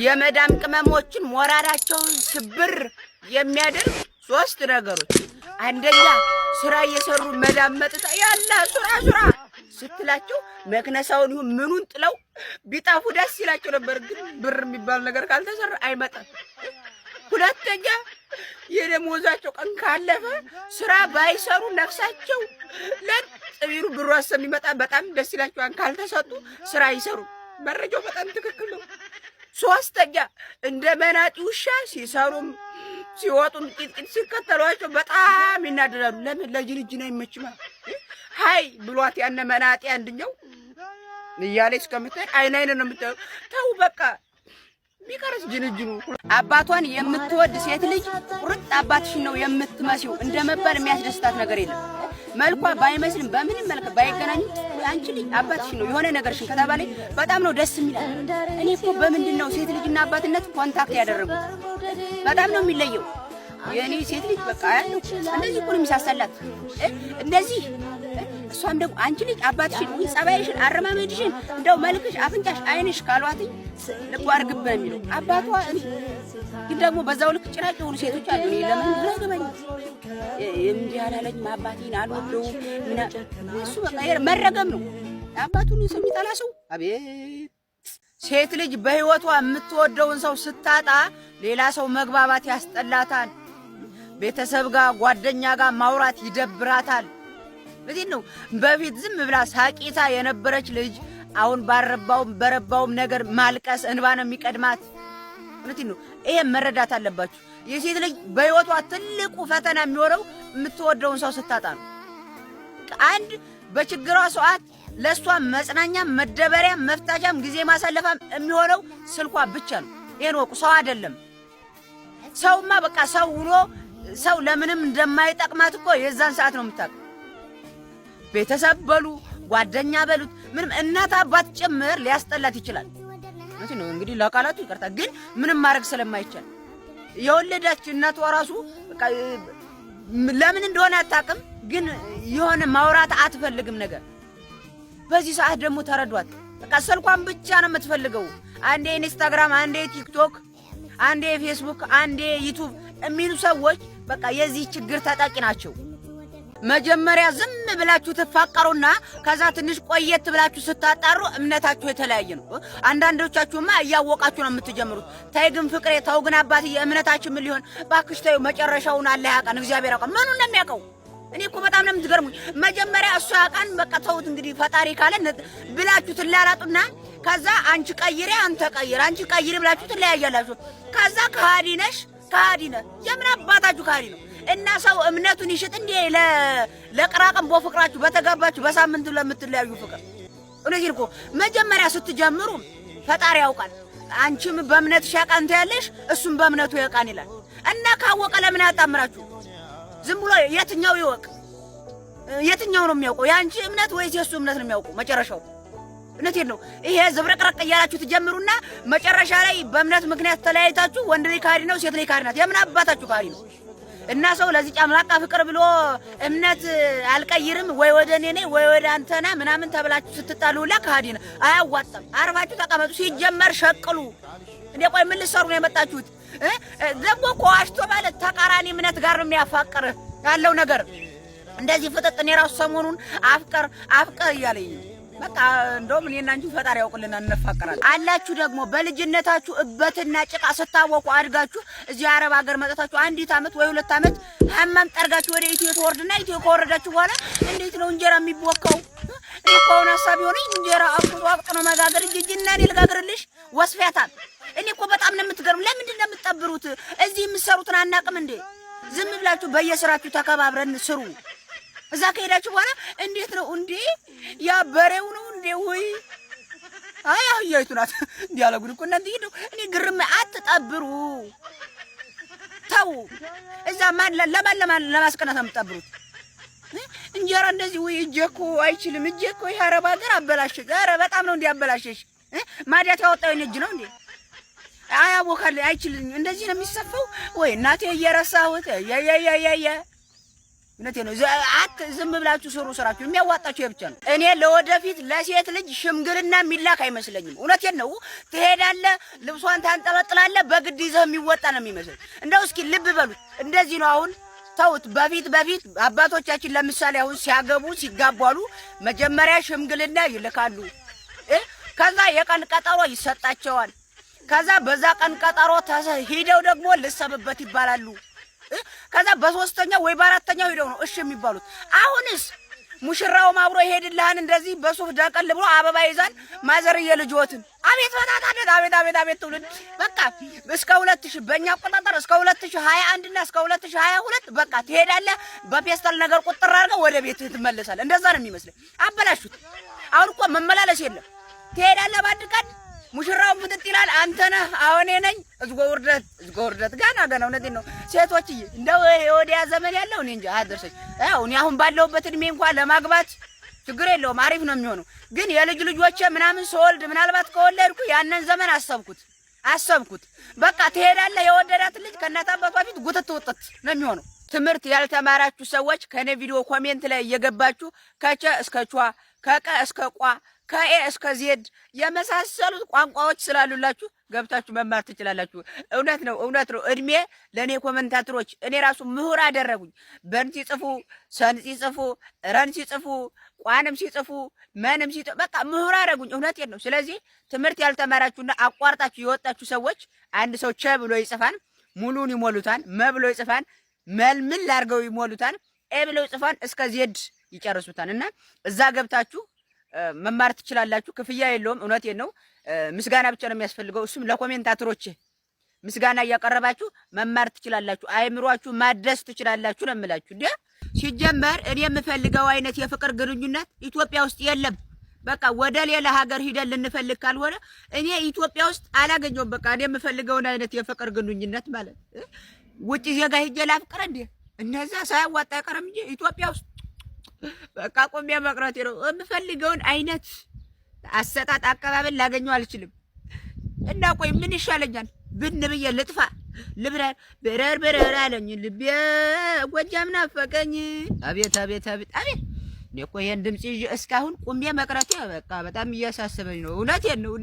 የመዳም ቅመሞችን ሞራላቸው ስብር የሚያደርግ ሶስት ነገሮች። አንደኛ ስራ እየሰሩ መዳም መጥታ ያላ ሱራ ስትላቸው መክነሳውን ይሁን ምኑን ጥለው ቢጣፉ ደስ ይላቸው ነበር። ግን ብር የሚባል ነገር ካልተሰራ አይመጣም። ሁለተኛ የደሞዛቸው ቀን ካለፈ ስራ ባይሰሩ ነፍሳቸው ለጥቢሩ ብሩ አሰሚመጣ በጣም ደስ ይላቸዋል። ካልተሰጡ ስራ ይሰሩ። መረጃው በጣም ትክክል ነው። ሶስተኛ እንደ መናጢ ውሻ ሲሰሩም ሲወጡም ቂጥቂጥ ሲከተሏቸው በጣም ይናደዳሉ። ለምን ለጅንጅና አይመችማ ሃይ ብሏት ያነ መናጢ አንድኛው እያለች እስከምትሄድ አይን ነው የምታየው። ተው በቃ ቢቀርስ ጅንጅኑ። አባቷን የምትወድ ሴት ልጅ ቁርጥ አባትሽን ነው የምትመስዩ እንደመባል የሚያስደስታት ነገር የለም። መልኳ ባይመስልም በምንም መልክ ባይገናኙ አንቺ ልጅ አባትሽ ነው የሆነ ነገርሽን ከተባለ በጣም ነው ደስ የሚላል። እኔ እኮ በምንድን ነው ሴት ልጅና አባትነት ኮንታክት ያደረጉት? በጣም ነው የሚለየው። የኔ ሴት ልጅ በቃ ያለው እንደዚህ እኮ ነው የሚሳሳላት እንደዚህ። እሷም ደግሞ አንቺ ልጅ አባትሽን ወይ ጸባይሽን አረማመድሽን እንደው መልክሽ አፍንጫሽ አይንሽ ካልዋት ልቧ እርግብ ነው የሚለው አባቷ። ግን ደግሞ በዛው ልክ ጭራቅ የሆኑ ሴቶች አሉ። እኔ ለምን ረገበኝ እንዲህ ያላለኝ አባቴን አልወደውም ምና እሱ በቃ መረገም ነው። አባቱን ሰው የሚጠላ ሰው አቤት። ሴት ልጅ በህይወቷ የምትወደውን ሰው ስታጣ ሌላ ሰው መግባባት ያስጠላታል። ቤተሰብ ጋር ጓደኛ ጋር ማውራት ይደብራታል። ለዚህ ነው በፊት ዝም ብላ ሳቂታ የነበረች ልጅ አሁን ባረባውም በረባውም ነገር ማልቀስ እንባ ነው የሚቀድማት። ለዚህ ነው ይሄ መረዳት አለባችሁ። የሴት ልጅ በህይወቷ ትልቁ ፈተና የሚሆነው የምትወደውን ሰው ስታጣ ነው። አንድ በችግሯ ሰዓት ለሷ መጽናኛ መደበሪያ መፍታጃም ጊዜ ማሳለፋም የሚሆነው ስልኳ ብቻ ነው። ይሄን ወቁ። ሰው አይደለም። ሰውማ በቃ ሰው ውሎ ሰው ለምንም እንደማይጠቅማት እኮ የዛን ሰዓት ነው የምታውቀው። ቤተሰብ በሉ ጓደኛ በሉት ምንም እናት አባት ጭምር ሊያስጠላት ይችላል። ማለት ነው እንግዲህ ለቃላቱ ይቀርታ፣ ግን ምንም ማድረግ ስለማይቻል የወለዳች እናቷ ራሱ በቃ ለምን እንደሆነ አታውቅም፣ ግን የሆነ ማውራት አትፈልግም ነገር። በዚህ ሰዓት ደግሞ ተረዷት። በቃ ስልኳን ብቻ ነው የምትፈልገው። አንዴ ኢንስታግራም፣ አንዴ ቲክቶክ፣ አንዴ ፌስቡክ፣ አንዴ ዩቲዩብ የሚሉ ሰዎች በቃ የዚህ ችግር ተጠቂ ናቸው። መጀመሪያ ዝም ብላችሁ ትፋቀሩና ከዛ ትንሽ ቆየት ብላችሁ ስታጣሩ እምነታችሁ የተለያየ ነው። አንዳንዶቻችሁማ እያወቃችሁ ነው የምትጀምሩት። ታይ ግን ፍቅሬ ተው ግን አባትዬ እምነታችን ምን ሊሆን ባክሽ ተይው፣ መጨረሻውን አላህ ያውቃል፣ እግዚአብሔር ያውቃል። ምኑን ነው የሚያውቀው? እኔ እኮ በጣም ነው የምትገርሙኝ። መጀመሪያ እሱ ያውቃል፣ በቃ ተውት እንግዲህ ፈጣሪ ካለ ብላችሁ ትላላጡና ከዛ አንቺ ቀይሬ አንተ ቀይር፣ አንቺ ቀይሬ ብላችሁ ትለያያላችሁ። ከዛ ከሃዲ ነሽ ከሃዲ ነህ። የምን አባታችሁ ከሃዲ ነው? እና ሰው እምነቱን ይሽጥ እንዴ ለቅራቅንቦ ፍቅራችሁ በተጋባችሁ በሳምንት ለምትለያዩ ፍቅር? እነዚህ እኮ መጀመሪያ ስትጀምሩ ፈጣሪ ያውቃል። አንቺም በእምነትሽ ያቃንተ ያለሽ እሱም በእምነቱ ያቃን ይላል። እና ካወቀ ለምን ያጣምራችሁ? ዝም ብሎ የትኛው ይወቅ? የትኛው ነው የሚያውቀው? የአንቺ እምነት ወይስ የሱ እምነት ነው የሚያውቀው መጨረሻው? እውነቴን ነው። ይሄ ዝብረቅረቅ እያላችሁ ትጀምሩና መጨረሻ ላይ በእምነት ምክንያት ተለያይታችሁ ወንድ ልጅ ካዲ ነው፣ ሴት ልጅ ካዲ ናት። የምን አባታችሁ ካዲ ነው? እና ሰው ለዚህ ጫምላቃ ፍቅር ብሎ እምነት አልቀይርም ወይ ወደ እኔ ነኝ ወይ ወደ አንተና ምናምን ተብላችሁ ስትጣሉላ ካዲ ነው። አያዋጣም። አርፋችሁ ተቀመጡ። ሲጀመር ሸቅሉ። እንዴ ቆይ ምን ልትሰሩ ነው የመጣችሁት? ደግሞ እኮ አሽቶ ማለት ተቃራኒ እምነት ጋር ነው የሚያፋቅር ያለው ነገር። እንደዚህ ፍጥጥ እኔ ራሱ ሰሞኑን አፍቀር እያለኝ በቃ እንደውም እኔና አንቺ ፈጣሪ ያውቅልና እንፋቀራለን አላችሁ። ደግሞ በልጅነታችሁ እበትና ጭቃ ስታወቁ አድጋችሁ እዚህ አረብ ሀገር መጣታችሁ አንዲት አመት ወይ 2 አመት ሐማም ጠርጋችሁ ወደ ኢትዮ ተወርድና ኢትዮ ከወረዳችሁ በኋላ እንዴት ነው እንጀራ የሚቦካው? እኔ ቆና ሐሳብ ሆነ እንጀራ አጥቶ ነው መጋገር ጅጅና እኔ ልጋግርልሽ ወስፊያታል። እኔ እኮ በጣም ነው የምትገርሙ። ለምንድን ነው የምትጠብሩት? እዚህ የምትሰሩትን አናቅም እንዴ? ዝም ብላችሁ በየስራችሁ ተከባብረን ስሩ። እዛ ከሄዳችሁ በኋላ እንዴት ነው እንዴ ያ በሬው ነው እንዴ ወይ አይ አህያይቱ ናት እንዴ ያለ ጉድ እኮ እናንተ ሄዱ። እኔ ግርም አትጠብሩ፣ ተው። እዛ ማን ለማስቀናት ነው የምትጠብሩት? እንጀራ እንደዚህ ወይ እጄ እኮ አይችልም፣ እጄ እኮ የአረብ ሀገር አበላሸሽ። ኧረ በጣም ነው እንዴ አበላሸሽ። ማዲያት ያወጣው እጅ ነው እንዴ? አያቦካል አይችልም። እንደዚህ ነው የሚሰፋው ወይ እናቴ እየረሳሁት እውነቴን ነው። ዝም ብላችሁ ስሩ ስራችሁ። የሚያዋጣችሁ ብቻ ነው። እኔ ለወደፊት ለሴት ልጅ ሽምግልና የሚላክ አይመስለኝም። እውነቴን ነው። ትሄዳለህ፣ ልብሷን ታንጠለጥላለህ፣ በግድ ይዘህ የሚወጣ ነው የሚመስል። እንደው እስኪ ልብ በሉት። እንደዚህ ነው አሁን። ተውት። በፊት አባቶቻችን ለምሳሌ አሁን ሲያገቡ ሲጋባሉ መጀመሪያ ሽምግልና ይልካሉ። ከዛ የቀን ቀጠሮ ይሰጣቸዋል። ከዛ በዛ ቀን ቀጠሮ ሂደው ደግሞ ልሰብበት ይባላሉ። ከዛ በሶስተኛው ወይ በአራተኛው ሄደው ነው እሺ የሚባሉት። አሁንስ ሙሽራውም አብሮ ይሄድልሃን እንደዚህ በሱፍ ደቀል ብሎ አበባ ይዛል ማዘርዬ ልጆትን። አቤት በታታነት አቤት ትውልድ በቃ እስከ 2000 በእኛ አቆጣጠር እስከ 2021 እና እስከ 2022 በቃ ትሄዳለህ በፔስታል ነገር ቁጥር አድርገህ ወደ ቤትህ ትመለሳለህ። እንደዛ ነው የሚመስለኝ። አበላሹት። አሁን እኮ መመላለስ የለም። ትሄዳለህ ባንድ ቀን ሙሽራው ፍጥጥ ይላል። አንተ ነህ አሁን ነኝ እዝጎ ውርደት ገና እውነቴን ነው። ሴቶችዬ እንደው የወዲያ ዘመን ያለው እኔ እንጃ አደረሰኝ። ያው እኔ አሁን ባለሁበት እድሜ እንኳን ለማግባት ችግር የለውም አሪፍ ነው የሚሆነው። ግን የልጅ ልጆቼ ምናምን ስወልድ ምናልባት ከወለድኩ ያንን ዘመን አሰብኩት። በቃ ትሄዳለህ የወደዳት ልጅ ከእናት አባቷ ፊት ጉትት ውጥት ነው የሚሆነው። ትምህርት ያልተማራችሁ ሰዎች ከኔ ቪዲዮ ኮሜንት ላይ እየገባችሁ ከቸ እስከ ቿ ከቀ እስከ ቋ ከኤ እስከ ዜድ የመሳሰሉት ቋንቋዎች ስላሉላችሁ ገብታችሁ መማር ትችላላችሁ። እውነት ነው። እድሜ ለእኔ ኮመንታተሮች እኔ ራሱ ምሁር አደረጉኝ። በን ሲጽፉ፣ ሰን ሲጽፉ፣ ረን ሲጽፉ፣ ቋንም ሲጽፉ፣ መንም ሲጽፉ በቃ ምሁር አደረጉኝ። እውነቴን ነው። ስለዚህ ትምህርት ያልተማራችሁና አቋርጣችሁ የወጣችሁ ሰዎች አንድ ሰው ቸ ብሎ ይጽፋን ሙሉን ይሞሉታን፣ መ ብሎ ይጽፋን መልምን ላርገው ይሞሉታን፣ ኤ ብሎ ይጽፋን እስከ ዜድ ይጨርሱታን እና እዛ ገብታችሁ መማር ትችላላችሁ። ክፍያ የለውም። እውነቴን ነው። ምስጋና ብቻ ነው የሚያስፈልገው። እሱም ለኮሜንታተሮች ምስጋና እያቀረባችሁ መማር ትችላላችሁ። አይምሯችሁ ማደስ ትችላላችሁ ነው የምላችሁ። እንዴ ሲጀመር እኔ የምፈልገው አይነት የፍቅር ግንኙነት ኢትዮጵያ ውስጥ የለም። በቃ ወደ ሌላ ሀገር ሂደን ልንፈልግ ካልሆነ እኔ ኢትዮጵያ ውስጥ አላገኘውም። በቃ እኔ የምፈልገውን አይነት የፍቅር ግንኙነት ማለት ውጭ ዜጋ ሂጄ ላፍቅር እንዴ? እነዛ ሳያዋጣ አይቀርም እንጂ ኢትዮጵያ ውስጥ በቃ ቆሜ መቅረቴ ነው። የምፈልገውን አይነት አሰጣጥ አቀባበል ላገኘው አልችልም። እና ቆይ ምን ይሻለኛል? ብን ብዬ ልጥፋ ልብረር ብረር አለኝ ልቤ ጎጃም ናፈቀኝ። አቤት እኔ እኮ ይሄን ድምጽ ይዤ እስካሁን ቆሜ መቅረቴ በቃ በጣም እያሳሰበኝ ነው። እውነቴን ነው።